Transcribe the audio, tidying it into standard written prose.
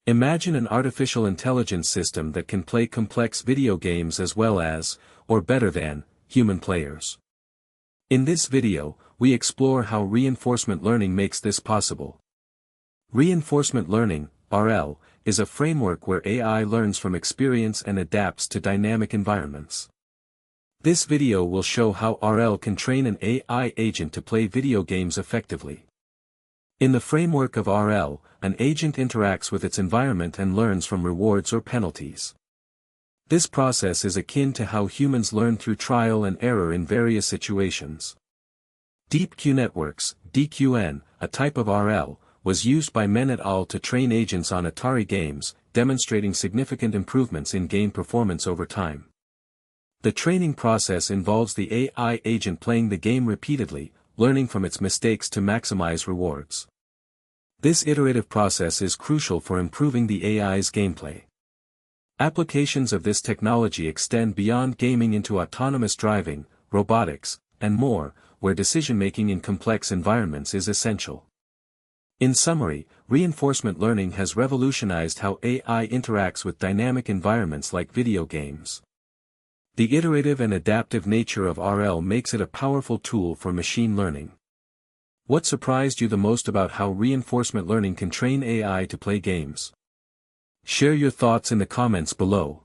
Imagine an artificial intelligence system that can play complex video games as well as, or better than, human players. In this video, we explore how reinforcement learning makes this possible. Reinforcement learning, RL, is a framework where AI learns from experience and adapts to dynamic environments. This video will show how RL can train an AI agent to play video games effectively. In the framework of RL, an agent interacts with its environment and learns from rewards or penalties. This process is akin to how humans learn through trial and error in various situations. Deep Q networks, DQN, a type of RL, was used by Men et al. To train agents on Atari games, demonstrating significant improvements in game performance over time. The training process involves the AI agent playing the game repeatedly, learning from its mistakes to maximize rewards. This iterative process is crucial for improving the AI's gameplay. Applications of this technology extend beyond gaming into autonomous driving, robotics, and more, where decision-making in complex environments is essential. In summary, reinforcement learning has revolutionized how AI interacts with dynamic environments like video games. The iterative and adaptive nature of RL makes it a powerful tool for machine learning. What surprised you the most about how reinforcement learning can train AI to play games? Share your thoughts in the comments below.